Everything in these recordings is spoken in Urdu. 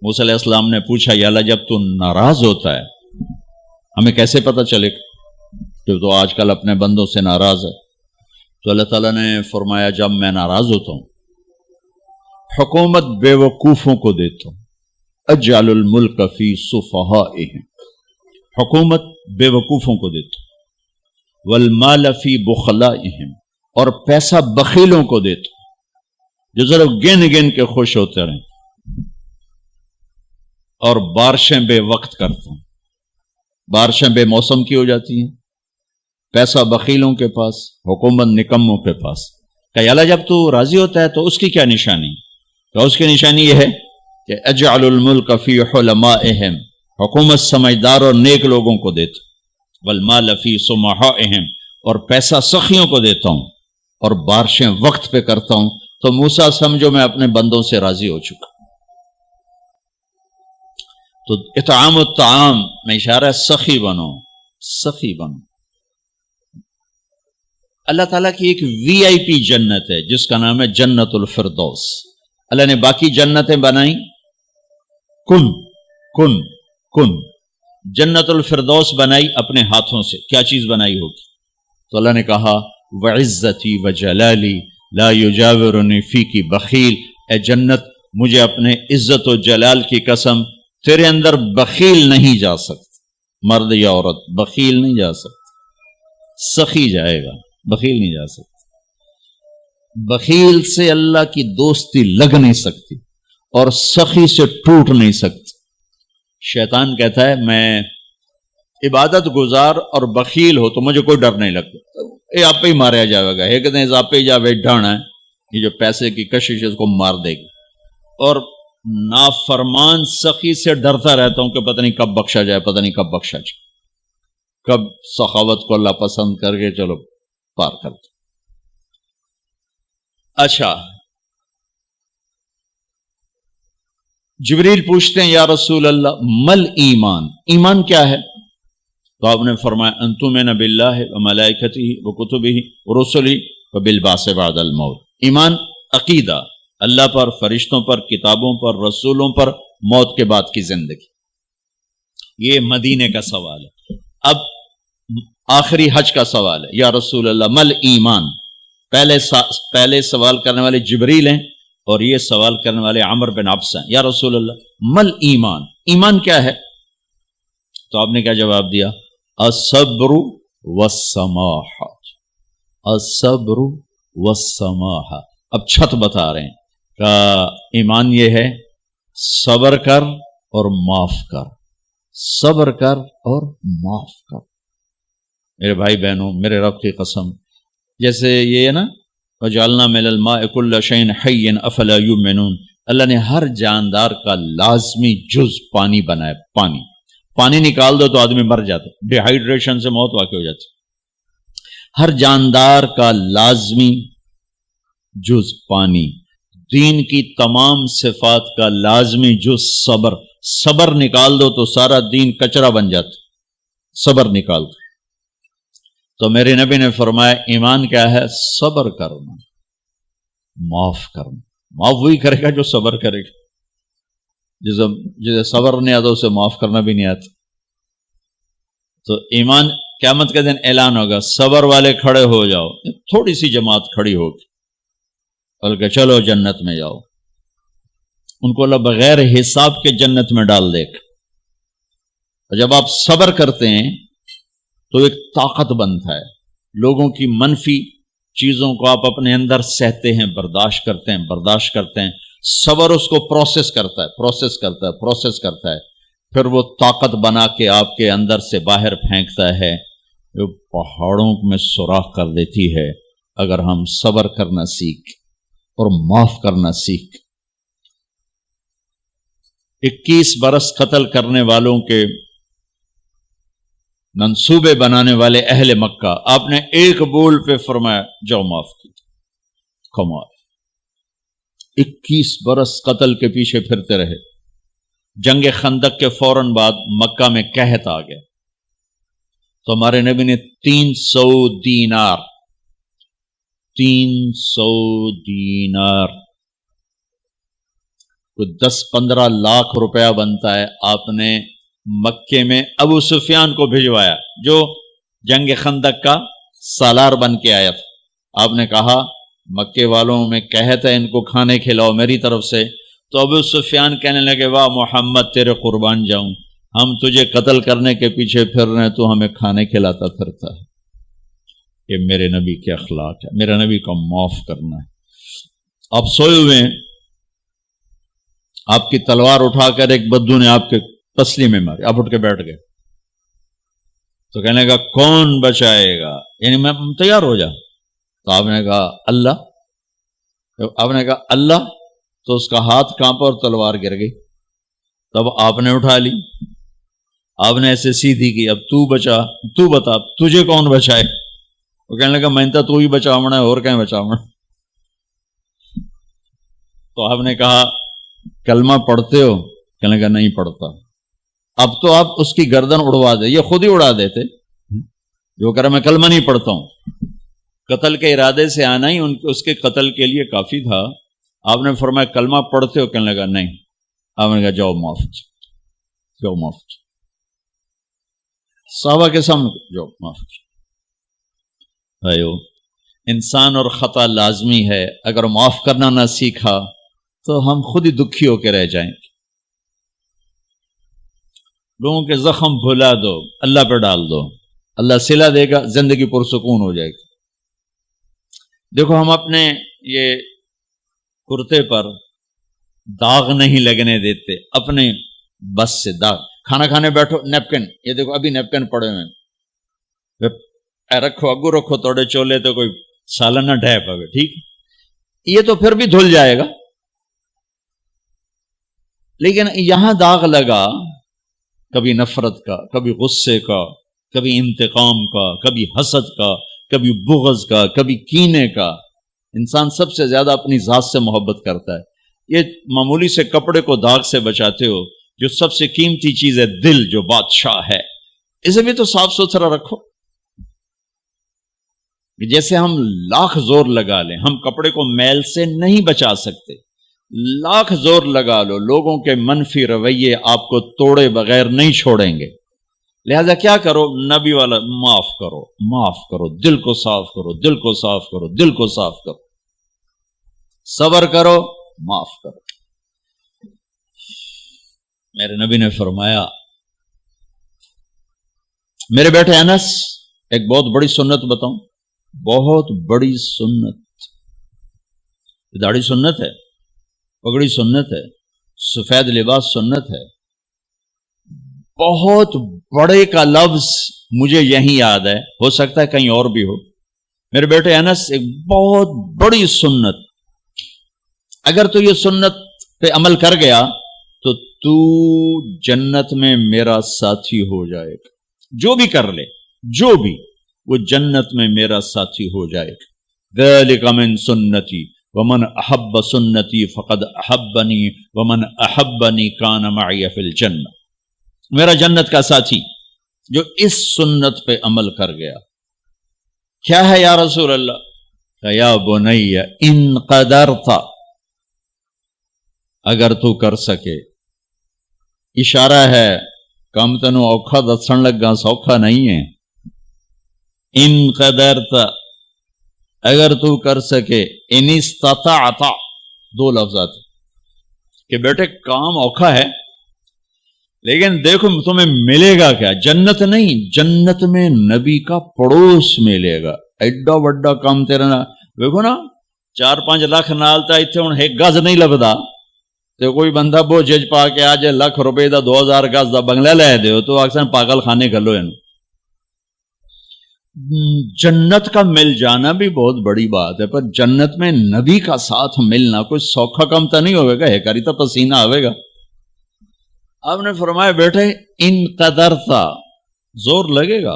موسیٰ علیہ السلام نے پوچھا یا اللہ جب تو ناراض ہوتا ہے ہمیں کیسے پتہ چلے کہ تو آج کل اپنے بندوں سے ناراض ہے؟ تو اللہ تعالیٰ نے فرمایا جب میں ناراض ہوتا ہوں حکومت بے وقوفوں کو دیتا ہوں، اجعل الملک فی صفہائہم، حکومت بے وقوفوں کو دیتا ہوں، والمال فی بخلائہم، اور پیسہ بخیلوں کو دیتا ہوں جو ذرا گن گن کے خوش ہوتے رہیں، اور بارشیں بے وقت کرتا ہوں، بارشیں بے موسم کی ہو جاتی ہیں، پیسہ بخیلوں کے پاس، حکومت نکموں کے پاس۔ کہ اللہ جب تو راضی ہوتا ہے تو اس کی کیا نشانی؟ تو اس کی نشانی یہ ہے کہ اجعل الملک فی حلمائہم، حکومت سمجھدار اور نیک لوگوں کو دیتا ہوں، والمال فی سمحائہم، اور پیسہ سخیوں کو دیتا ہوں، اور بارشیں وقت پہ کرتا ہوں۔ تو موسیٰ سمجھو میں اپنے بندوں سے راضی ہو چکا۔ تو اطعام الطعام میں اشارہ سخی بنو، سخی بنو۔ اللہ تعالیٰ کی ایک وی آئی پی جنت ہے جس کا نام ہے جنت الفردوس۔ اللہ نے باقی جنتیں بنائیں کن کن کن، جنت الفردوس بنائی اپنے ہاتھوں سے۔ کیا چیز بنائی ہوگی؟ تو اللہ نے کہا وعزتی وجلالی لا یجاورنی فیکی بخیل، اے جنت مجھے اپنے عزت و جلال کی قسم تیرے اندر بخیل نہیں جا سکتا، مرد یا عورت بخیل نہیں جا سکتا، سخی جائے گا، بخیل نہیں جا سکتا۔ بخیل سے اللہ کی دوستی لگ نہیں سکتی اور سخی سے ٹوٹ نہیں سکتی۔ شیطان کہتا ہے میں عبادت گزار اور بخیل ہو تو مجھے کوئی ڈر نہیں لگتا، یہ آپ پہ ہی ماریا جائے گا، یہ کہتے ہیں آپ پہ جا ڈھانا ہے، یہ جو پیسے کی کشش ہے اس کو مار دے گی۔ اور نافرمان سخی سے ڈرتا رہتا ہوں کہ پتہ نہیں کب بخشا جائے، پتہ نہیں کب بخشا جائے، کب سخاوت کو اللہ پسند کر کے چلو پار کر دو۔ اچھا، جبریل پوچھتے ہیں یا رسول اللہ مل ایمان، ایمان کیا ہے؟ تو آپ نے فرمایا ان تؤمن باللہ وملائکتہ وکتبہ ورسلہ وبالبعث بعد الموت۔ ایمان عقیدہ، اللہ پر، فرشتوں پر، کتابوں پر، رسولوں پر، موت کے بعد کی زندگی۔ یہ مدینے کا سوال ہے۔ اب آخری حج کا سوال ہے، یا رسول اللہ مل ایمان۔ پہلے سوال کرنے والے جبریل ہیں اور یہ سوال کرنے والے عمر بن عبس ہیں۔ یا رسول اللہ مل ایمان، ایمان کیا ہے؟ تو آپ نے کیا جواب دیا؟ الصبر والسماحہ، الصبر والسماحہ۔ اب چھت بتا رہے ہیں کہ ایمان یہ ہے صبر کر اور معاف کر، صبر کر اور معاف کر۔ میرے بھائی بہنوں، میرے رب کی قسم، جیسے یہ ہے نا وَجَعَلْنَا مِنَ الْمَاءِ كُلَّ شَيْءٍ حَيٍّ أَفَلَا يُؤْمِنُونَ، اللہ نے ہر جاندار کا لازمی جز پانی بنایا۔ پانی نکال دو تو آدمی مر جاتا، ڈی ہائیڈریشن سے موت واقع ہو جاتی۔ ہر جاندار کا لازمی جز پانی، دین کی تمام صفات کا لازمی جز صبر، صبر نکال دو تو سارا دین کچرا بن جاتا، صبر نکال دو۔ تو میرے نبی نے فرمایا ایمان کیا ہے؟ صبر کرنا، معاف کرنا۔ معاف وہی کرے گا جو صبر کرے گا، جسے صبر نہیں آتا اسے معاف کرنا بھی نہیں آتا۔ تو ایمان قیامت کے دن اعلان ہوگا، صبر والے کھڑے ہو جاؤ، تھوڑی سی جماعت کھڑی ہوگی، بلکہ چلو جنت میں جاؤ۔ ان کو اللہ بغیر حساب کے جنت میں ڈال دے گا۔ اور جب آپ صبر کرتے ہیں تو ایک طاقت بنتا ہے، لوگوں کی منفی چیزوں کو آپ اپنے اندر سہتے ہیں، برداشت کرتے ہیں۔ صبر اس کو پروسیس کرتا ہے، پھر وہ طاقت بنا کے آپ کے اندر سے باہر پھینکتا ہے، جو پہاڑوں میں سوراخ کر دیتی ہے اگر ہم صبر کرنا سیکھ اور معاف کرنا سیکھ۔ 21 برس قتل کرنے والوں کے منصوبے بنانے والے اہل مکہ، آپ نے ایک بول پہ فرمایا جاؤ معاف کی۔ کمال، 21 برس قتل کے پیچھے پھرتے رہے۔ جنگ خندق کے فوراً بعد مکہ میں قحط آ گیا، تو ہمارے نبی نے 300 دینار کوئی 10-15 لاکھ روپیہ بنتا ہے، آپ نے مکے میں ابو سفیان کو بھجوایا جو جنگ خندق کا سالار بن کے آیا تھا۔ آپ نے کہا مکے والوں میں کہتا ہے ان کو کھانے کھلاؤ میری طرف سے، تو ابو سفیان کہنے لگے واہ محمد تیرے قربان جاؤں، ہم تجھے قتل کرنے کے پیچھے پھر رہے ہیں، تو ہمیں کھانے کھلاتا پھرتا ہے۔ یہ میرے نبی کے اخلاق ہے، میرے نبی کو معاف کرنا ہے۔ آپ سوئے ہوئے ہیں، آپ کی تلوار اٹھا کر ایک بدو نے آپ کے پسلی میں ماری، آپ اٹھ کے بیٹھ گئے، تو کہنے لگا کون بچائے گا، یعنی میں تیار ہو جا، تو آپ نے کہا اللہ، آپ نے کہا اللہ، تو اس کا ہاتھ کانپا اور تلوار گر گئی۔ تب آپ نے اٹھا لی، آپ نے ایسے سیدھی کی، اب تو بچا، تو بتا تجھے کون بچائے؟ وہ کہنے لگا میں تو ہی بچاونا ہے، اور کہیں بچاونا۔ تو آپ نے کہا کلمہ پڑھتے ہو؟ کہنے لگا نہیں پڑھتا۔ اب تو آپ اس کی گردن اڑوا دے، یہ خود ہی اڑا دیتے، جو کہہ رہا میں کلمہ نہیں پڑھتا ہوں۔ قتل کے ارادے سے آنا ہی اس کے قتل کے لیے کافی تھا۔ آپ نے فرمایا کلمہ پڑھتے ہو؟ کہنے لگا نہیں۔ آپ نے کہا جاؤ معاف، جاؤ معاف، صحابہ کے سامنے جاؤ معاف۔ بھائیو، انسان اور خطا لازمی ہے، اگر معاف کرنا نہ سیکھا تو ہم خود ہی دکھی ہو کے رہ جائیں گے۔ لوگوں کے زخم بھلا دو، اللہ پہ ڈال دو، اللہ صلہ دے گا، زندگی پرسکون ہو جائے گی۔ دیکھو ہم اپنے یہ کرتے پر داغ نہیں لگنے دیتے، اپنے بس سے داغ، کھانا کھانے بیٹھو نیپکن، یہ دیکھو ابھی نیپکن پڑے ہوئے، رکھو اگو رکھو توڑے چولے تو کوئی سالن نہ ڈھے پاوے، ٹھیک، یہ تو پھر بھی دھل جائے گا، لیکن یہاں داغ لگا کبھی نفرت کا، کبھی غصے کا، کبھی انتقام کا، کبھی حسد کا، کبھی بغض کا، کبھی کینے کا۔ انسان سب سے زیادہ اپنی ذات سے محبت کرتا ہے۔ یہ معمولی سے کپڑے کو داغ سے بچاتے ہو، جو سب سے قیمتی چیز ہے دل، جو بادشاہ ہے، اسے بھی تو صاف ستھرا رکھو۔ جیسے ہم لاکھ زور لگا لیں، ہم کپڑے کو میل سے نہیں بچا سکتے، لاکھ زور لگا لو، لوگوں کے منفی رویے آپ کو توڑے بغیر نہیں چھوڑیں گے۔ لہذا کیا کرو؟ نبی والا معاف کرو، معاف کرو، دل کو صاف کرو، دل کو صاف کرو، دل کو صاف کرو، صبر کرو، معاف کرو۔ میرے نبی نے فرمایا، میرے بیٹے انس، ایک بہت بڑی سنت بتاؤں، بہت بڑی سنت، داڑھی سنت ہے، پگڑی سنت ہے، سفید لباس سنت ہے۔ بہت بڑے کا لفظ مجھے یہیں یاد ہے، ہو سکتا ہے کہیں اور بھی ہو۔ میرے بیٹے انس، ایک بہت بڑی سنت، اگر تو یہ سنت پہ عمل کر گیا تو جنت میں میرا ساتھی ہو جائے گا، جو بھی کر لے، جو بھی، وہ جنت میں میرا ساتھی ہو جائے گا۔ ذالک من سنتی ومن احب سنتی فقد احبنی ومن احبنی کان معی فی الجنہ۔ میرا جنت کا ساتھی جو اس سنت پہ عمل کر گیا۔ کیا ہے یا رسول اللہ؟ یا بنی ان قدرت، اگر تو کر سکے، اشارہ ہے کم تنو اوکھا دسن لگا سوکھا نہیں ہے۔ ان قدرت، اگر تو کر سکے، ان استطاعت، دو لفظات کہ بیٹے کام اوکھا ہے، لیکن دیکھو تمہیں ملے گا کیا؟ جنت نہیں، جنت میں نبی کا پڑوس ملے گا۔ ایڈا وڈا کام تیرا نا، دیکھو نا 4-5 لاکھ نالتا ایتھے ہن ایک گز نہیں لبدا، تے کوئی بندہ بوجھ پا کے آ جائے لاکھ روپے دا 2000 گز دا بنگلہ لے دیو تو اکثر پاگل خانے گلو ہیں۔ جنت کا مل جانا بھی بہت بڑی بات ہے، پر جنت میں نبی کا ساتھ ملنا کوئی سوکھا کم تو نہیں ہوئے گا، ہے کاری تو پسینہ آئے گا۔ آپ نے فرمایا بیٹھے ان قدرتا، زور لگے گا،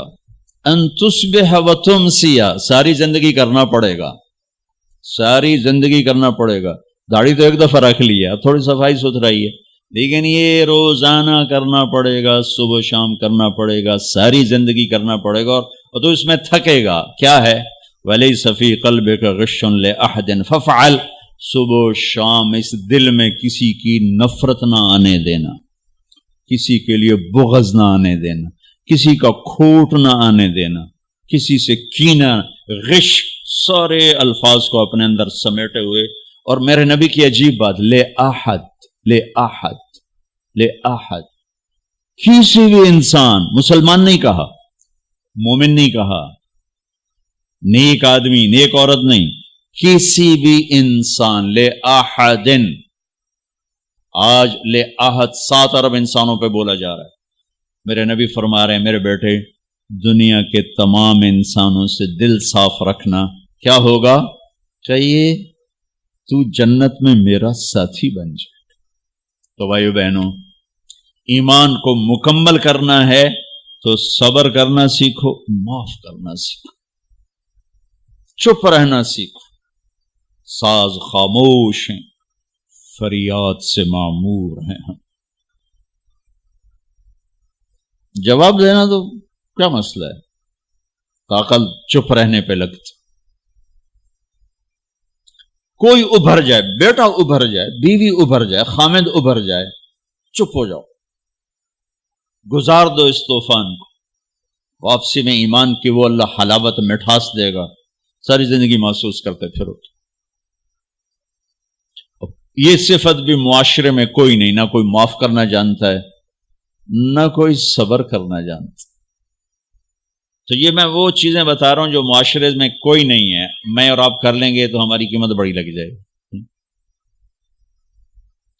ان تصبح و تمسی، ساری زندگی کرنا پڑے گا، ساری زندگی کرنا پڑے گا۔ داڑھی تو ایک دفعہ رکھ لی ہے، اب تھوڑی صفائی ستھرائی ہے، لیکن یہ روزانہ کرنا پڑے گا، صبح شام کرنا پڑے گا، ساری زندگی کرنا پڑے گا، اور تو اس میں تھکے گا۔ کیا ہے؟ وَلَيْسَ فِي قَلْبِكَ غِشٌّ لِأَحَدٍ فَافْعَلْ صبح شام اس دل میں کسی کی نفرت نہ آنے دینا، کسی کے لیے بغض نہ آنے دینا، کسی کا کھوٹ نہ آنے دینا، کسی سے کینہ، غش، سارے الفاظ کو اپنے اندر سمیٹے ہوئے. اور میرے نبی کی عجیب بات، لے احد، کسی بھی انسان، مسلمان نہیں کہا، مومن نہیں کہا، نیک آدمی، نیک عورت نہیں، کسی بھی انسان، لے احدن. آج لے احد 7 ارب انسانوں پہ بولا جا رہا ہے. میرے نبی فرما رہے ہیں میرے بیٹے، دنیا کے تمام انسانوں سے دل صاف رکھنا. کیا ہوگا؟ کہیے تو جنت میں میرا ساتھی بن جائے. تو بھائیو بہنوں، ایمان کو مکمل کرنا ہے تو صبر کرنا سیکھو، معاف کرنا سیکھو، چپ رہنا سیکھو. ساز خاموش ہیں، فریاد سے معمور ہیں. ہم جواب دینا تو کیا مسئلہ ہے، عقل چپ رہنے پہ لگتی. کوئی ابھر جائے، بیٹا ابھر جائے، بیوی ابھر جائے، خامد ابھر جائے، چپ ہو جاؤ، گزار دو اس طوفان کو. واپسی میں ایمان کی وہ اللہ حلاوت مٹھاس دے گا، ساری زندگی محسوس کرتے پھرو. یہ صفت بھی معاشرے میں کوئی نہیں، نہ کوئی معاف کرنا جانتا ہے، نہ کوئی صبر کرنا جانتا. تو یہ میں وہ چیزیں بتا رہا ہوں جو معاشرے میں کوئی نہیں ہے. میں اور آپ کر لیں گے تو ہماری قیمت بڑی لگ جائے گی.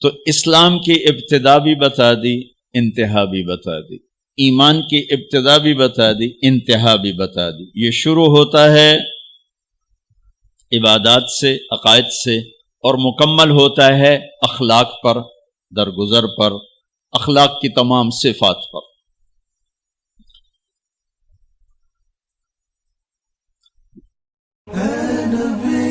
تو اسلام کی ابتدا بھی بتا دی، انتہا بھی بتا دی. ایمان کی ابتدا بھی بتا دی، انتہا بھی بتا دی. یہ شروع ہوتا ہے عبادات سے، عقائد سے، اور مکمل ہوتا ہے اخلاق پر، درگزر پر، اخلاق کی تمام صفات پر. اے نبی